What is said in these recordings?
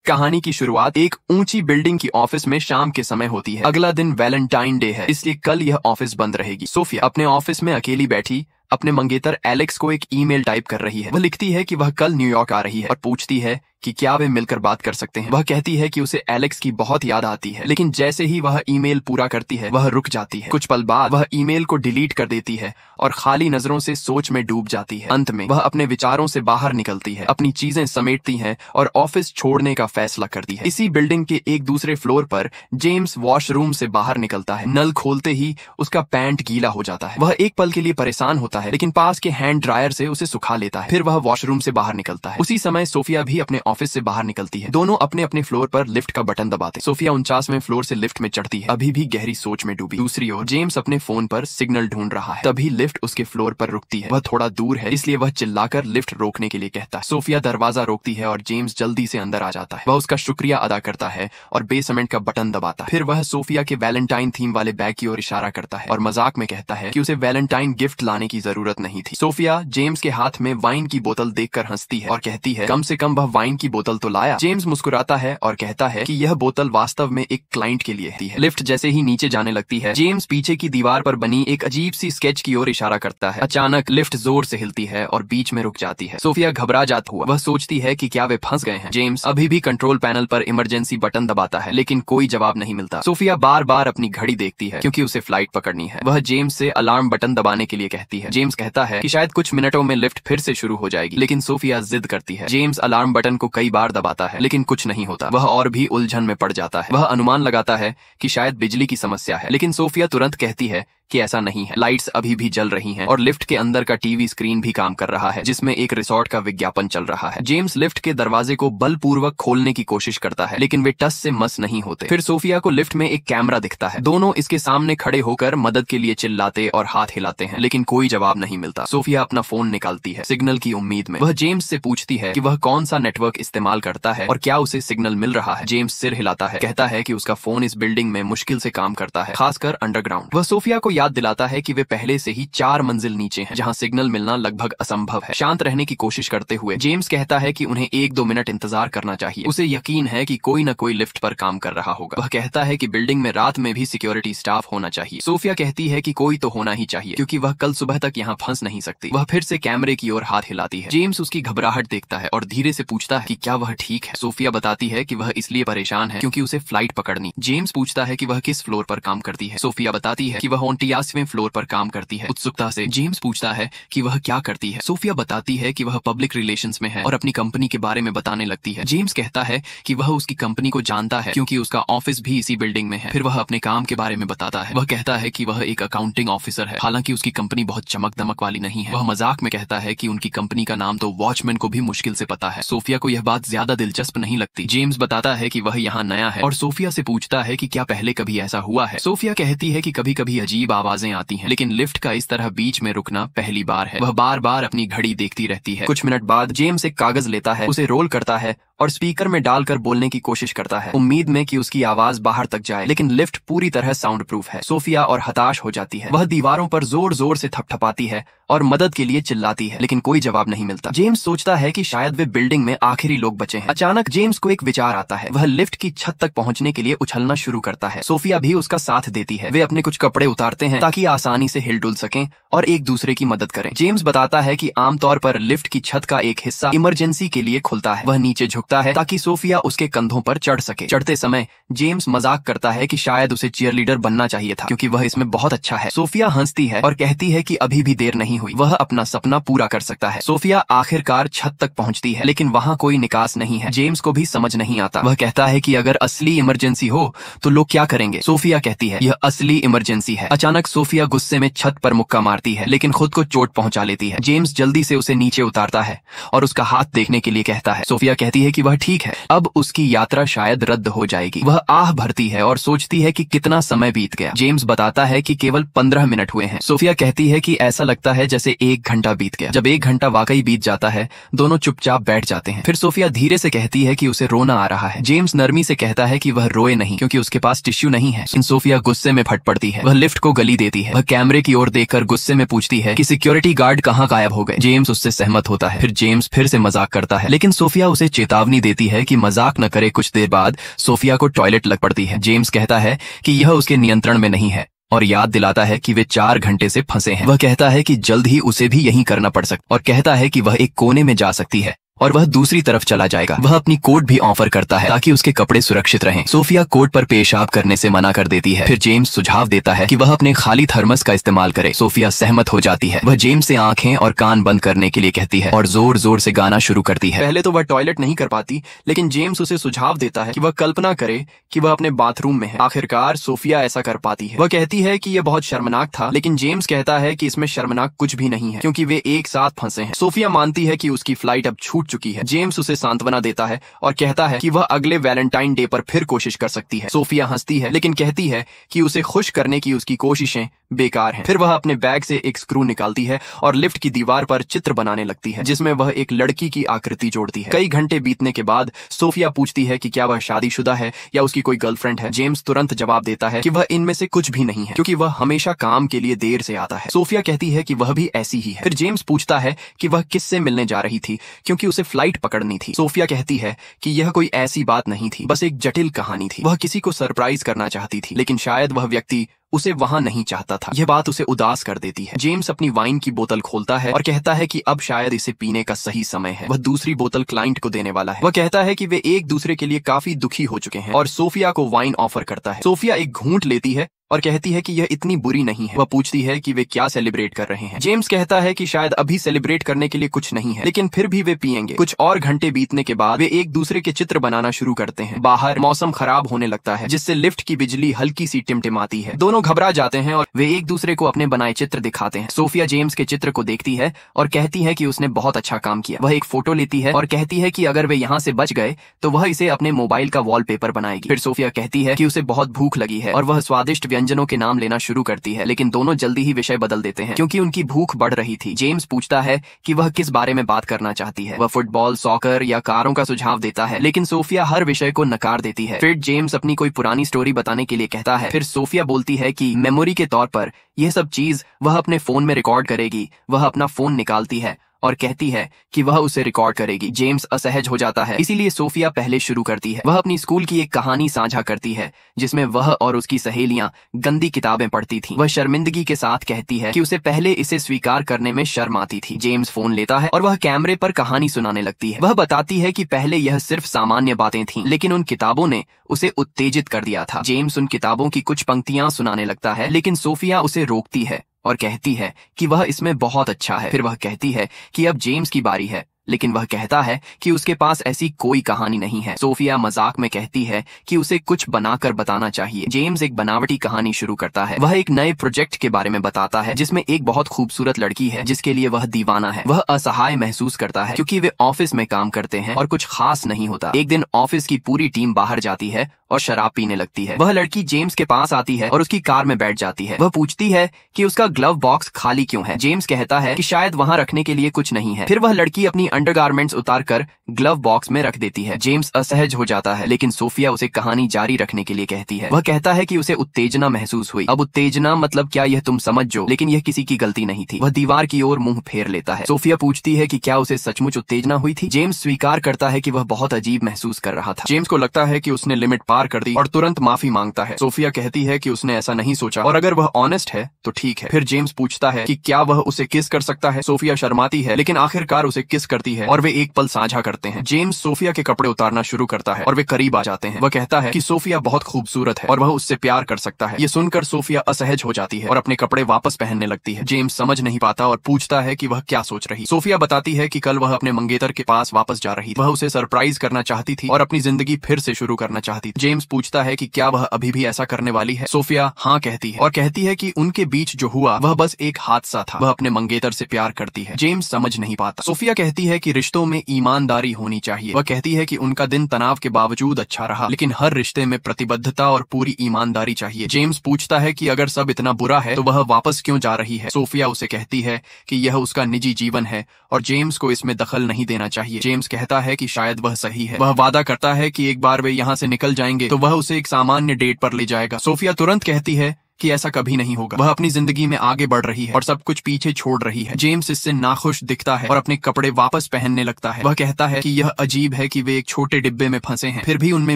कहानी की शुरुआत एक ऊंची बिल्डिंग की ऑफिस में शाम के समय होती है। अगला दिन वैलेंटाइन डे है, इसलिए कल यह ऑफिस बंद रहेगी। सोफिया अपने ऑफिस में अकेली बैठी अपने मंगेतर एलेक्स को एक ईमेल टाइप कर रही है। वह लिखती है कि वह कल न्यूयॉर्क आ रही है और पूछती है कि क्या वे मिलकर बात कर सकते हैं। वह कहती है कि उसे एलेक्स की बहुत याद आती है, लेकिन जैसे ही वह ईमेल पूरा करती है वह रुक जाती है। कुछ पल बाद वह ईमेल को डिलीट कर देती है और खाली नजरों से सोच में डूब जाती है। अंत में वह अपने विचारों से बाहर निकलती है, अपनी चीजें समेटती है और ऑफिस छोड़ने का फैसला करती है। इसी बिल्डिंग के एक दूसरे फ्लोर पर जेम्स वॉशरूम से बाहर निकलता है। नल खोलते ही उसका पैंट गीला हो जाता है। वह एक पल के लिए परेशान होता है, लेकिन पास के हैंड ड्रायर से उसे सुखा लेता है। फिर वह वॉशरूम से बाहर निकलता है। उसी समय सोफिया भी अपने ऑफिस से बाहर निकलती है। दोनों अपने अपने फ्लोर पर लिफ्ट का बटन दबाते। सोफिया 49वें फ्लोर से लिफ्ट में चढ़ती है, अभी भी गहरी सोच में डूबी। दूसरी ओर जेम्स अपने फोन पर सिग्नल ढूंढ रहा है। तभी लिफ्ट उसके फ्लोर पर रुकती है। वह थोड़ा दूर है, इसलिए वह चिल्लाकर लिफ्ट रोकने के लिए कहता है। सोफिया दरवाजा रोकती है और जेम्स जल्दी से अंदर आ जाता है। वह उसका शुक्रिया अदा करता है और बेसमेंट का बटन दबाता है। फिर वह सोफिया के वैलेंटाइन थीम वाले बैग की ओर इशारा करता है और मजाक में कहता है कि उसे वैलेंटाइन गिफ्ट लाने की जरूरत नहीं थी। सोफिया जेम्स के हाथ में वाइन की बोतल देखकर हंसती है और कहती है कम से कम वह वाइन की बोतल तो लाया। जेम्स मुस्कुराता है और कहता है कि यह बोतल वास्तव में एक क्लाइंट के लिए थी। लिफ्ट जैसे ही नीचे जाने लगती है, जेम्स पीछे की दीवार पर बनी एक अजीब सी स्केच की ओर इशारा करता है। अचानक लिफ्ट जोर से हिलती है और बीच में रुक जाती है। सोफिया घबरा जाती हुआ वह सोचती है कि क्या वे फंस गए हैं। जेम्स अभी भी कंट्रोल पैनल पर इमरजेंसी बटन दबाता है, लेकिन कोई जवाब नहीं मिलता। सोफिया बार बार अपनी घड़ी देखती है क्योंकि उसे फ्लाइट पकड़नी है। वह जेम्स से अलार्म बटन दबाने के लिए कहती है। जेम्स कहता है कि शायद कुछ मिनटों में लिफ्ट फिर से शुरू हो जाएगी, लेकिन सोफिया जिद करती है। जेम्स अलार्म बटन को कई बार दबाता है, लेकिन कुछ नहीं होता। वह और भी उलझन में पड़ जाता है। वह अनुमान लगाता है कि शायद बिजली की समस्या है, लेकिन सोफिया तुरंत कहती है कि ऐसा नहीं है। लाइट्स अभी भी जल रही हैं और लिफ्ट के अंदर का टीवी स्क्रीन भी काम कर रहा है, जिसमें एक रिसोर्ट का विज्ञापन चल रहा है। जेम्स लिफ्ट के दरवाजे को बलपूर्वक खोलने की कोशिश करता है, लेकिन वे टस से मस नहीं होते। फिर सोफिया को लिफ्ट में एक कैमरा दिखता है। दोनों इसके सामने खड़े होकर मदद के लिए चिल्लाते और हाथ हिलाते हैं, लेकिन कोई जवाब नहीं मिलता। सोफिया अपना फोन निकालती है सिग्नल की उम्मीद में। वह जेम्स से पूछती है कि वह कौन सा नेटवर्क इस्तेमाल करता है और क्या उसे सिग्नल मिल रहा है। जेम्स सिर हिलाता है, कहता है कि उसका फोन इस बिल्डिंग में मुश्किल से काम करता है, खासकर अंडरग्राउंड। वह सोफिया को याद दिलाता है कि वे पहले से ही 4 मंजिल नीचे हैं, जहां सिग्नल मिलना लगभग असंभव है। शांत रहने की कोशिश करते हुए जेम्स कहता है कि उन्हें 1-2 मिनट इंतजार करना चाहिए। उसे यकीन है कि कोई न कोई लिफ्ट पर काम कर रहा होगा। वह कहता है कि बिल्डिंग में रात में भी सिक्योरिटी स्टाफ होना चाहिए। सोफिया कहती है कि कोई तो होना ही चाहिए, क्योंकि वह कल सुबह तक यहाँ फंस नहीं सकती। वह फिर से कैमरे की ओर हाथ हिलाती है। जेम्स उसकी घबराहट देखता है और धीरे से पूछता है कि क्या वह ठीक है। सोफिया बताती है कि वह इसलिए परेशान है क्योंकि उसे फ्लाइट पकड़नी। जेम्स पूछता है कि वह किस फ्लोर पर काम करती है। सोफिया बताती है कि वह 49वें फ्लोर पर काम करती है। उत्सुकता से जेम्स पूछता है कि वह क्या करती है। सोफिया बताती है कि वह पब्लिक रिलेशंस में है और अपनी कंपनी के बारे में बताने लगती है। जेम्स कहता है कि वह उसकी कंपनी को जानता है क्योंकि उसका ऑफिस भी इसी बिल्डिंग में है। फिर वह अपने काम के बारे में बताता है। वह कहता है कि वह एक अकाउंटिंग ऑफिसर है, हालांकि उसकी कंपनी बहुत चमक दमक वाली नहीं है। वह मजाक में कहता है कि उनकी कंपनी का नाम तो वॉचमैन को भी मुश्किल से पता है। सोफिया को यह बात ज्यादा दिलचस्प नहीं लगती। जेम्स बताता है कि वह यहाँ नया है और सोफिया से पूछता है कि क्या पहले कभी ऐसा हुआ है। सोफिया कहती है कि कभी कभी अजीब आवाजें आती हैं, लेकिन लिफ्ट का इस तरह बीच में रुकना पहली बार है। वह बार बार अपनी घड़ी देखती रहती है। कुछ मिनट बाद जेम्स एक कागज लेता है, उसे रोल करता है और स्पीकर में डालकर बोलने की कोशिश करता है, उम्मीद में कि उसकी आवाज बाहर तक जाए, लेकिन लिफ्ट पूरी तरह साउंड प्रूफ है। सोफिया और हताश हो जाती है। वह दीवारों पर जोर जोर से थपथपाती है और मदद के लिए चिल्लाती है, लेकिन कोई जवाब नहीं मिलता। जेम्स सोचता है कि शायद वे बिल्डिंग में आखिरी लोग बचे हैं। अचानक जेम्स को एक विचार आता है। वह लिफ्ट की छत तक पहुंचने के लिए उछलना शुरू करता है। सोफिया भी उसका साथ देती है। वे अपने कुछ कपड़े उतारते हैं ताकि आसानी से हिल-डुल सकें और एक दूसरे की मदद करें। जेम्स बताता है कि आमतौर पर लिफ्ट की छत का एक हिस्सा इमरजेंसी के लिए खुलता है। वह नीचे झुकता है ताकि सोफिया उसके कंधों पर चढ़ सके। चढ़ते समय जेम्स मजाक करता है कि शायद उसे चीयरलीडर बनना चाहिए था, क्योंकि वह इसमें बहुत अच्छा है। सोफिया हंसती है और कहती है कि अभी भी देर नहीं हुई, वह अपना सपना पूरा कर सकता है। सोफिया आखिरकार छत तक पहुंचती है, लेकिन वहां कोई निकास नहीं है। जेम्स को भी समझ नहीं आता। वह कहता है कि अगर असली इमरजेंसी हो तो लोग क्या करेंगे। सोफिया कहती है यह असली इमरजेंसी है। अचानक सोफिया गुस्से में छत पर मुक्का मारती है, लेकिन खुद को चोट पहुंचा लेती है। जेम्स जल्दी से उसे नीचे उतारता है और उसका हाथ देखने के लिए कहता है। सोफिया कहती है कि वह ठीक है, अब उसकी यात्रा शायद रद्द हो जाएगी। वह आह भरती है और सोचती है कि कितना समय बीत गया। जेम्स बताता है कि केवल 15 मिनट हुए हैं। सोफिया कहती है कि ऐसा लगता है जैसे 1 घंटा बीत गया। जब 1 घंटा वाकई बीत जाता है, दोनों चुपचाप बैठ जाते हैं। फिर सोफिया धीरे से कहती है कि उसे रोना आ रहा है। जेम्स नरमी से कहता है कि वह रोए नहीं, क्योंकि उसके पास टिश्यू नहीं है। सोफिया गुस्से में फट पड़ती है। वह लिफ्ट को गली देती है। वह कैमरे की ओर देखकर गुस्से में पूछती है कि सिक्योरिटी गार्ड कहाँ गायब हो गए। जेम्स उससे सहमत होता है। फिर जेम्स फिर से मजाक करता है, लेकिन सोफिया उसे चेतावनी चेतावनी देती है कि मजाक न करे। कुछ देर बाद सोफिया को टॉयलेट लग पड़ती है। जेम्स कहता है कि यह उसके नियंत्रण में नहीं है और याद दिलाता है कि वे 4 घंटे से फंसे हैं। वह कहता है कि जल्द ही उसे भी यही करना पड़ सकता और कहता है कि वह एक कोने में जा सकती है और वह दूसरी तरफ चला जाएगा। वह अपनी कोट भी ऑफर करता है ताकि उसके कपड़े सुरक्षित रहें। सोफिया कोट पर पेशाब करने से मना कर देती है। फिर जेम्स सुझाव देता है कि वह अपने खाली थर्मस का इस्तेमाल करे। सोफिया सहमत हो जाती है। वह जेम्स से आंखें और कान बंद करने के लिए कहती है और जोर जोर से गाना शुरू करती है। पहले तो वह टॉयलेट नहीं कर पाती, लेकिन जेम्स उसे सुझाव देता है कि वह कल्पना करे कि वह अपने बाथरूम में है। आखिरकार सोफिया ऐसा कर पाती है। वह कहती है कि यह बहुत शर्मनाक था, लेकिन जेम्स कहता है कि इसमें शर्मनाक कुछ भी नहीं है क्योंकि वे एक साथ फंसे हैं। सोफिया मानती है कि उसकी फ्लाइट अब छूट चुकी है। जेम्स उसे सांत्वना देता है और कहता है कि वह अगले वैलेंटाइन डे पर फिर कोशिश कर सकती है। सोफिया हंसती है लेकिन कहती है कि उसे खुश करने की उसकी कोशिशें बेकार हैं। फिर वह अपने बैग से एक स्क्रू निकालती है और लिफ्ट की दीवार पर चित्र बनाने लगती है जिसमें वह एक लड़की की आकृति जोड़ती है। कई घंटे बीतने के बाद सोफिया पूछती है कि क्या वह शादीशुदा है या उसकी कोई गर्लफ्रेंड है। जेम्स तुरंत जवाब देता है कि वह इनमें से कुछ भी नहीं है क्योंकि वह हमेशा काम के लिए देर से आता है। सोफिया कहती है कि वह भी ऐसी ही है। फिर जेम्स पूछता है कि वह किससे मिलने जा रही थी क्योंकि उसे फ्लाइट पकड़नी थी। सोफिया कहती है कि यह कोई ऐसी बात नहीं थी, बस एक जटिल कहानी थी। वह किसी को सरप्राइज करना चाहती थी, लेकिन शायद वह व्यक्ति उसे वहां नहीं चाहता था। यह बात उसे उदास कर देती है। जेम्स अपनी वाइन की बोतल खोलता है और कहता है कि अब शायद इसे पीने का सही समय है। वह दूसरी बोतल क्लाइंट को देने वाला है। वह कहता है कि वे एक दूसरे के लिए काफी दुखी हो चुके हैं और सोफिया को वाइन ऑफर करता है। सोफिया एक घूंट लेती है और कहती है कि यह इतनी बुरी नहीं है। वह पूछती है कि वे क्या सेलिब्रेट कर रहे हैं। जेम्स कहता है कि शायद अभी सेलिब्रेट करने के लिए कुछ नहीं है, लेकिन फिर भी वे पिएंगे। कुछ और घंटे बीतने के बाद वे एक दूसरे के चित्र बनाना शुरू करते हैं। बाहर मौसम खराब होने लगता है जिससे लिफ्ट की बिजली हल्की सी टिमटिमाती है। दोनों घबरा जाते हैं और वे एक दूसरे को अपने बनाए चित्र दिखाते हैं। सोफिया जेम्स के चित्र को देखती है और कहती है कि उसने बहुत अच्छा काम किया। वह एक फोटो लेती है और कहती है कि अगर वे यहाँ से बच गए तो वह इसे अपने मोबाइल का वॉलपेपर बनाएगी। फिर सोफिया कहती है कि उसे बहुत भूख लगी है और वह स्वादिष्ट व्यंजनों के नाम लेना शुरू करती है, लेकिन दोनों जल्दी ही विषय बदल देते हैं क्योंकि उनकी भूख बढ़ रही थी। जेम्स पूछता है कि वह किस बारे में बात करना चाहती है। वह फुटबॉल, सॉकर या कारों का सुझाव देता है, लेकिन सोफिया हर विषय को नकार देती है। फिर जेम्स अपनी कोई पुरानी स्टोरी बताने के लिए कहता है। फिर सोफिया बोलती है कि मेमोरी के तौर पर यह सब चीज वह अपने फोन में रिकॉर्ड करेगी। वह अपना फोन निकालती है और कहती है कि वह उसे रिकॉर्ड करेगी। जेम्स असहज हो जाता है, इसीलिए सोफिया पहले शुरू करती है। वह अपनी स्कूल की एक कहानी साझा करती है जिसमें वह और उसकी सहेलियां गंदी किताबें पढ़ती थीं। वह शर्मिंदगी के साथ कहती है कि उसे पहले इसे स्वीकार करने में शर्म आती थी। जेम्स फोन लेता है और वह कैमरे पर कहानी सुनाने लगती है। वह बताती है कि पहले यह सिर्फ सामान्य बातें थीं, लेकिन उन किताबों ने उसे उत्तेजित कर दिया था। जेम्स उन किताबों की कुछ पंक्तियां सुनाने लगता है, लेकिन सोफिया उसे रोकती है और कहती है कि वह इसमें बहुत अच्छा है। फिर वह कहती है कि अब जेम्स की बारी है, लेकिन वह कहता है कि उसके पास ऐसी कोई कहानी नहीं है। सोफिया मजाक में कहती है कि उसे कुछ बनाकर बताना चाहिए। जेम्स एक बनावटी कहानी शुरू करता है। वह एक नए प्रोजेक्ट के बारे में बताता है जिसमें एक बहुत खूबसूरत लड़की है जिसके लिए वह दीवाना है। वह असहाय महसूस करता है क्योंकि वे ऑफिस में काम करते हैं और कुछ खास नहीं होता। एक दिन ऑफिस की पूरी टीम बाहर जाती है और शराब पीने लगती है। वह लड़की जेम्स के पास आती है और उसकी कार में बैठ जाती है। वह पूछती है कि उसका ग्लव बॉक्स खाली क्यों है। जेम्स कहता है कि शायद वहां रखने के लिए कुछ नहीं है। फिर वह लड़की अपनी अंडरगारमेंट्स उतारकर ग्लव बॉक्स में रख देती है। जेम्स असहज हो जाता है, लेकिन सोफिया उसे कहानी जारी रखने के लिए कहती है। वह कहता है कि उसे उत्तेजना महसूस हुई। अब उत्तेजना मतलब क्या यह तुम समझ जो, लेकिन यह किसी की गलती नहीं थी। वह दीवार की ओर मुंह फेर लेता है। सोफिया पूछती है कि क्या उसे सचमुच उत्तेजना हुई थी। जेम्स स्वीकार करता है कि वह बहुत अजीब महसूस कर रहा था। जेम्स को लगता है कि उसने लिमिट पार कर दी और तुरंत माफी मांगता है। सोफिया कहती है कि उसने ऐसा नहीं सोचा और अगर वह ऑनेस्ट है तो ठीक है। फिर जेम्स पूछता है कि क्या वह उसे किस कर सकता है। सोफिया शर्माती है, लेकिन आखिरकार उसे किस करती है और वे एक पल साझा करते हैं। जेम्स सोफिया के कपड़े उतारना शुरू करता है और वे करीब आ जाते हैं। वह कहता है कि सोफिया बहुत खूबसूरत है और वह उससे प्यार कर सकता है। ये सुनकर सोफिया असहज हो जाती है और अपने कपड़े वापस पहनने लगती है। जेम्स समझ नहीं पाता और पूछता है कि वह क्या सोच रही। सोफिया बताती है कि कल वह अपने मंगेतर के पास वापस जा रही थी। वह उसे सरप्राइज करना चाहती थी और अपनी जिंदगी फिर से शुरू करना चाहती थी। जेम्स पूछता है कि क्या वह अभी भी ऐसा करने वाली है। सोफिया हाँ कहती है और कहती है कि उनके बीच जो हुआ वह बस एक हादसा था। वह अपने मंगेतर से प्यार करती है। जेम्स समझ नहीं पाता। सोफिया कहती है कि रिश्तों में ईमानदारी होनी चाहिए। वह कहती है कि उनका दिन तनाव के बावजूद अच्छा रहा, लेकिन हर रिश्ते में प्रतिबद्धता और पूरी ईमानदारी चाहिए। जेम्स पूछता है कि अगर सब इतना बुरा है तो वह वापस क्यों जा रही है। सोफिया उसे कहती है कि यह उसका निजी जीवन है और जेम्स को इसमें दखल नहीं देना चाहिए। जेम्स कहता है कि शायद वह सही है। वह वादा करता है कि एक बार वे यहाँ से निकल जाएंगे तो वह उसे एक सामान्य डेट पर ले जाएगा। सोफिया तुरंत कहती है कि ऐसा कभी नहीं होगा। वह अपनी जिंदगी में आगे बढ़ रही है और सब कुछ पीछे छोड़ रही है। जेम्स इससे नाखुश दिखता है और अपने कपड़े वापस पहनने लगता है। वह कहता है कि यह अजीब है कि वे एक छोटे डिब्बे में फंसे हैं, फिर भी उनमें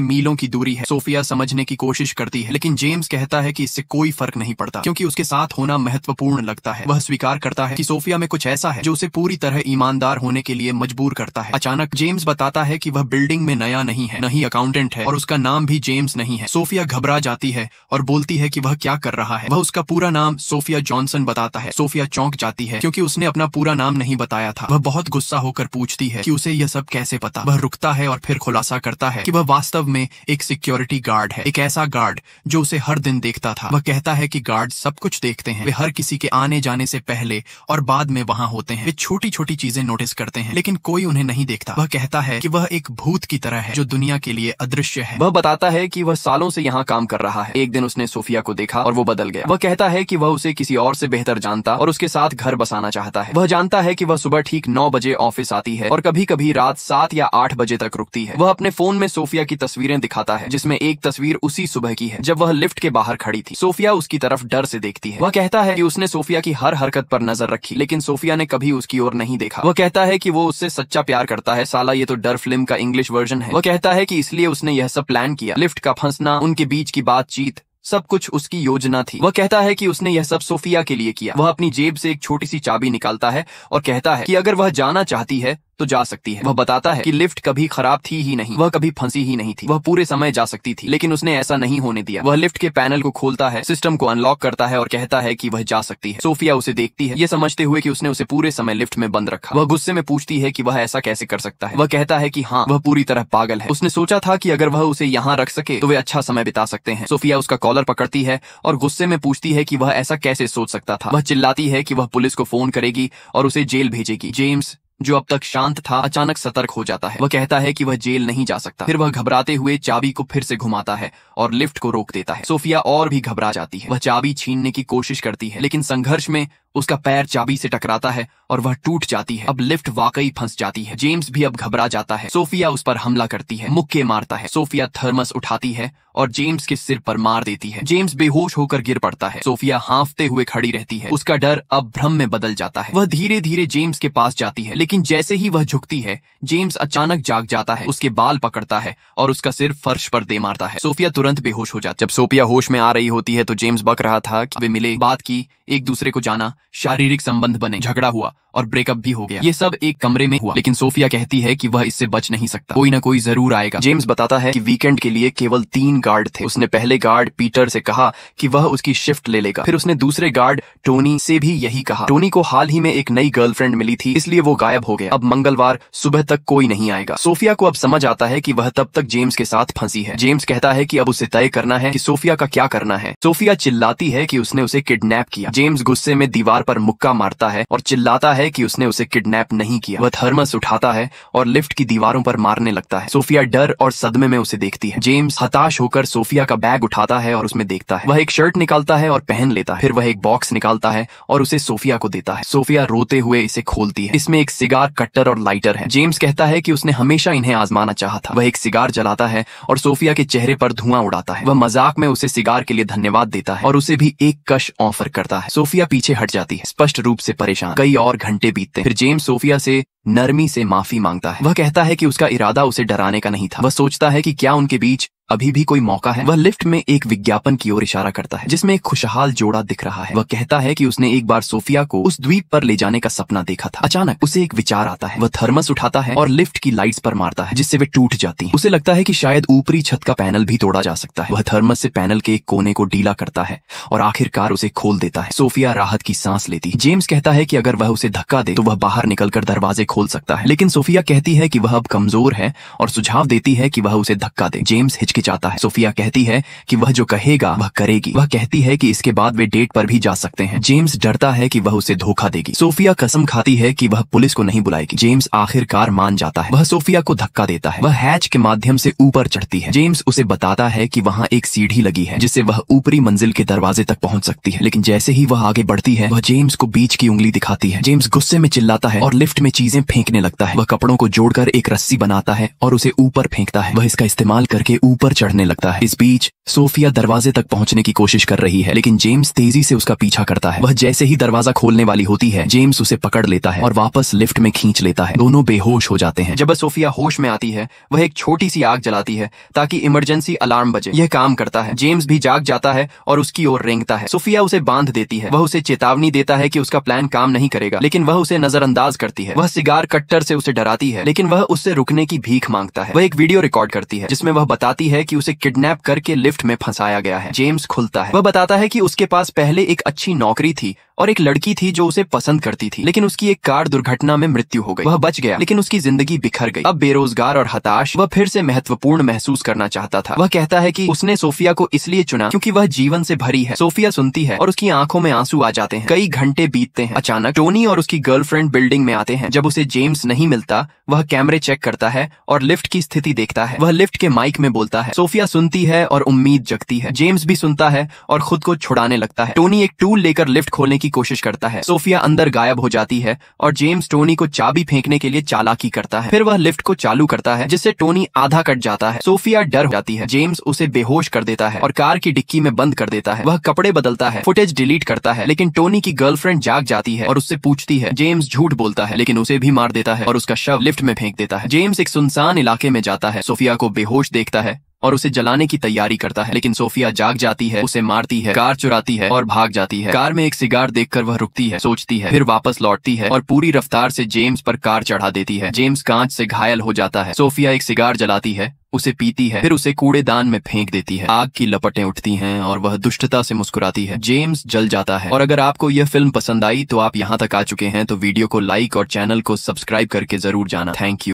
मीलों की दूरी है। सोफिया समझने की कोशिश करती है, लेकिन जेम्स कहता है कि इससे कोई फर्क नहीं पड़ता, क्योंकि उसके साथ होना महत्वपूर्ण लगता है। वह स्वीकार करता है कि सोफिया में कुछ ऐसा है जो उसे पूरी तरह ईमानदार होने के लिए मजबूर करता है। अचानक जेम्स बताता है कि वह बिल्डिंग में नया नहीं है, न ही अकाउंटेंट है, और उसका नाम भी जेम्स नहीं है। सोफिया घबरा जाती है और बोलती है कि वह क्या कर रहा है। वह उसका पूरा नाम सोफिया जॉनसन बताता है। सोफिया चौंक जाती है क्योंकि उसने अपना पूरा नाम नहीं बताया था। वह बहुत गुस्सा होकर पूछती है कि उसे यह सब कैसे पता। वह रुकता है और फिर खुलासा करता है कि वह वास्तव में एक सिक्योरिटी गार्ड है, एक ऐसा गार्ड जो उसे हर दिन देखता था। वह कहता है कि गार्ड सब कुछ देखते हैं, वे हर किसी के आने जाने से पहले और बाद में वहां होते हैं। वे छोटी छोटी चीजें नोटिस करते हैं, लेकिन कोई उन्हें नहीं देखता। वह कहता है कि वह एक भूत की तरह है जो दुनिया के लिए अदृश्य है। वह बताता है कि वह सालों से यहाँ काम कर रहा है। एक दिन उसने सोफिया को देखा और वो बदल गया। वह कहता है कि वह उसे किसी और से बेहतर जानता और उसके साथ घर बसाना चाहता है। वह जानता है कि वह सुबह ठीक 9 बजे ऑफिस आती है और कभी कभी रात 7 या 8 बजे तक रुकती है। वह अपने फोन में सोफिया की तस्वीरें दिखाता है, जिसमें एक तस्वीर उसी सुबह की है जब वह लिफ्ट के बाहर खड़ी थी। सोफिया उसकी तरफ डर से देखती है। वह कहता है कि उसने सोफिया की हर हरकत पर नजर रखी, लेकिन सोफिया ने कभी उसकी ओर नहीं देखा। वह कहता है कि वो उससे सच्चा प्यार करता है। साला ये तो डर फिल्म का इंग्लिश वर्जन है। वह कहता है कि इसलिए उसने यह सब प्लान किया। लिफ्ट का फंसना, उनके बीच की बातचीत, सब कुछ उसकी योजना थी। वह कहता है कि उसने यह सब सोफिया के लिए किया। वह अपनी जेब से एक छोटी सी चाबी निकालता है और कहता है कि अगर वह जाना चाहती है तो जा सकती है। वह बताता है कि लिफ्ट कभी खराब थी ही नहीं, वह कभी फंसी ही नहीं थी, वह पूरे समय जा सकती थी, लेकिन उसने ऐसा नहीं होने दिया। वह लिफ्ट के पैनल को खोलता है, सिस्टम को अनलॉक करता है और कहता है कि वह जा सकती है। सोफिया उसे देखती है, ये समझते हुए कि उसने उसे पूरे समय लिफ्ट में बंद रखा। वह गुस्से में पूछती है कि वह ऐसा कैसे कर सकता है। वह कहता है कि हाँ, वह पूरी तरह पागल है। उसने सोचा था कि अगर वह उसे यहाँ रख सके तो वे अच्छा समय बिता सकते हैं। सोफिया उसका कॉलर पकड़ती है और गुस्से में पूछती है कि वह ऐसा कैसे सोच सकता था। वह चिल्लाती है कि वह पुलिस को फोन करेगी और उसे जेल भेजेगी। जेम्स, जो अब तक शांत था, अचानक सतर्क हो जाता है। वह कहता है कि वह जेल नहीं जा सकता। फिर वह घबराते हुए चाबी को फिर से घुमाता है और लिफ्ट को रोक देता है। सोफिया और भी घबरा जाती है। वह चाबी छीनने की कोशिश करती है, लेकिन संघर्ष में उसका पैर चाबी से टकराता है और वह टूट जाती है। अब लिफ्ट वाकई फंस जाती है। जेम्स भी अब घबरा जाता है। सोफिया उस पर हमला करती है, मुक्के मारता है। सोफिया थर्मस उठाती है और जेम्स के सिर पर मार देती है। जेम्स बेहोश होकर गिर पड़ता है। सोफिया हांफते हुए खड़ी रहती है। उसका डर अब भ्रम में बदल जाता है। वह धीरे धीरे जेम्स के पास जाती है, लेकिन जैसे ही वह झुकती है, जेम्स अचानक जाग जाता है, उसके बाल पकड़ता है और उसका सिर फर्श पर दे मारता है। सोफिया तुरंत बेहोश हो जाती है। जब सोफिया होश में आ रही होती है तो जेम्स बक रहा था कि वे मिले, बात की, एक दूसरे को जाना, शारीरिक संबंध बने, झगड़ा हुआ और ब्रेकअप भी हो गया। ये सब एक कमरे में हुआ, लेकिन सोफिया कहती है कि वह इससे बच नहीं सकता, कोई ना कोई जरूर आएगा। जेम्स बताता है कि वीकेंड के लिए केवल 3 गार्ड थे। उसने पहले गार्ड पीटर से कहा कि वह उसकी शिफ्ट ले लेगा। फिर उसने दूसरे गार्ड टोनी से भी यही कहा। टोनी को हाल ही में एक नई गर्लफ्रेंड मिली थी, इसलिए वो गायब हो गया। अब मंगलवार सुबह तक कोई नहीं आएगा। सोफिया को अब समझ आता है कि वह तब तक जेम्स के साथ फंसी है। जेम्स कहता है कि अब उसे तय करना है कि सोफिया का क्या करना है। सोफिया चिल्लाती है कि उसने उसे किडनैप किया। जेम्स गुस्से में दीवार पर मुक्का मारता है और चिल्लाता है कि उसने उसे किडनैप नहीं किया। वह थर्मस उठाता है और लिफ्ट की दीवारों पर मारने लगता है। सोफिया डर और सदमे में उसे देखती है। जेम्स हताश होकर सोफिया का बैग उठाता है और उसमें देखता है। वह एक शर्ट निकालता है और पहन लेता है। फिर वह एक बॉक्स निकालता है और उसे सोफिया को देता है। सोफिया रोते हुए इसे खोलती है। इसमें एक सिगार, कट्टर और लाइटर है। जेम्स कहता है कि उसने हमेशा इन्हें आजमाना चाहा था। वह एक सिगार जलाता है और सोफिया के चेहरे पर धुआं उड़ाता है। वह मजाक में उसे सिगार के लिए धन्यवाद देता है और उसे भी एक कश ऑफर करता है। सोफिया पीछे हट जाती है, स्पष्ट रूप से परेशान। कई और घंटे बीतते हैं। फिर जेम्स सोफिया से नरमी से माफी मांगता है। वह कहता है कि उसका इरादा उसे डराने का नहीं था। वह सोचता है कि क्या उनके बीच अभी भी कोई मौका है। वह लिफ्ट में एक विज्ञापन की ओर इशारा करता है, जिसमें एक खुशहाल जोड़ा दिख रहा है। वह कहता है कि उसने एक बार सोफिया को उस द्वीप पर ले जाने का सपना देखा था। अचानक उसे एक विचार आता है। वह थर्मस उठाता है और लिफ्ट की लाइट्स पर मारता है, जिससे वे टूट जाती हैं। उसे लगता है कि शायद ऊपरी छत का पैनल भी तोड़ा जा सकता है। वह थर्मस से पैनल के एक कोने को ढीला करता है और आखिरकार उसे खोल देता है। सोफिया राहत की सांस लेती है। जेम्स कहता है कि अगर वह उसे धक्का दे तो वह बाहर निकलकर दरवाजे खोल सकता है, लेकिन सोफिया कहती है कि वह अब कमजोर है और सुझाव देती है कि वह उसे धक्का दे। जेम्स हिचकिचाता है। सोफिया कहती है कि वह जो कहेगा वह करेगी। वह कहती है कि इसके बाद वे डेट पर भी जा सकते हैं। जेम्स डरता है कि वह उसे धोखा देगी। सोफिया कसम खाती है कि वह पुलिस को नहीं बुलाएगी। जेम्स आखिरकार मान जाता है। वह सोफिया को धक्का देता है। वह हैच के माध्यम से ऊपर चढ़ती है। जेम्स उसे बताता है कि वहाँ एक सीढ़ी लगी है, जिससे वह ऊपरी मंजिल के दरवाजे तक पहुंच सकती है, लेकिन जैसे ही वह आगे बढ़ती है, वह जेम्स को बीच की उंगली दिखाती है। जेम्स गुस्से में चिल्लाता है और लिफ्ट में चीजें फेंकने लगता है। वह कपड़ों को जोड़कर एक रस्सी बनाता है और उसे ऊपर फेंकता है। वह इसका इस्तेमाल करके ऊपर चढ़ने लगता है। इस बीच सोफिया दरवाजे तक पहुंचने की कोशिश कर रही है, लेकिन जेम्स तेजी से उसका पीछा करता है। वह जैसे ही दरवाजा खोलने वाली होती है, जेम्स उसे पकड़ लेता है और वापस लिफ्ट में खींच लेता है। दोनों बेहोश हो जाते हैं। जब सोफिया होश में आती है, वह एक छोटी सी आग जलाती है ताकि इमरजेंसी अलार्म बजे। यह काम करता है। जेम्स भी जाग जाता है और उसकी ओर रेंगता है। सोफिया उसे बांध देती है। वह उसे चेतावनी देता है कि उसका प्लान काम नहीं करेगा, लेकिन वह उसे नजरअंदाज करती है। वह सिगार कट्टर से उसे डराती है, लेकिन वह उससे रुकने की भीख मांगता है। वह एक वीडियो रिकॉर्ड करती है जिसमें वह बताती है कि उसे किडनैप करके लिफ्ट में फंसाया गया है। जेम्स खुलता है। वह बताता है कि उसके पास पहले एक अच्छी नौकरी थी और एक लड़की थी जो उसे पसंद करती थी, लेकिन उसकी एक कार दुर्घटना में मृत्यु हो गई। वह बच गया, लेकिन उसकी जिंदगी बिखर गई। अब बेरोजगार और हताश, वह फिर से महत्वपूर्ण महसूस करना चाहता था। वह कहता है कि उसने सोफिया को इसलिए चुना क्योंकि वह जीवन से भरी है। सोफिया सुनती है और उसकी आंखों में आंसू आ जाते हैं। कई घंटे बीतते हैं। अचानक टोनी और उसकी गर्लफ्रेंड बिल्डिंग में आते हैं। जब उसे जेम्स नहीं मिलता, वह कैमरे चेक करता है और लिफ्ट की स्थिति देखता है। वह लिफ्ट के माइक में बोलता है। सोफिया सुनती है और उम्मीद जगती है। जेम्स भी सुनता है और खुद को छुड़ाने लगता है। टोनी एक टूल लेकर लिफ्ट खोलने की कोशिश करता है। सोफिया अंदर गायब हो जाती है और जेम्स टोनी को चाबी फेंकने के लिए चालाकी करता है। फिर वह लिफ्ट को चालू करता है, जिससे टोनी आधा कट जाता है। सोफिया डर जाती है। जेम्स उसे बेहोश कर देता है और कार की डिक्की में बंद कर देता है। वह कपड़े बदलता है, फुटेज डिलीट करता है, लेकिन टोनी की गर्लफ्रेंड जाग जाती है और उससे पूछती है। जेम्स झूठ बोलता है, लेकिन उसे भी मार देता है और उसका शव लिफ्ट में फेंक देता है। जेम्स एक सुनसान इलाके में जाता है। सोफिया को बेहोश देखता है और उसे जलाने की तैयारी करता है, लेकिन सोफिया जाग जाती है, उसे मारती है, कार चुराती है और भाग जाती है। कार में एक सिगार देखकर वह रुकती है, सोचती है, फिर वापस लौटती है और पूरी रफ्तार से जेम्स पर कार चढ़ा देती है। जेम्स कांच से घायल हो जाता है। सोफिया एक सिगार जलाती है, उसे पीती है, फिर उसे कूड़ेदान में फेंक देती है। आग की लपटें उठती हैं और वह दुष्टता से मुस्कुराती है। जेम्स जल जाता है। और अगर आपको यह फिल्म पसंद आई तो आप यहाँ तक आ चुके हैं तो वीडियो को लाइक और चैनल को सब्सक्राइब करके जरूर जाना। Thank you.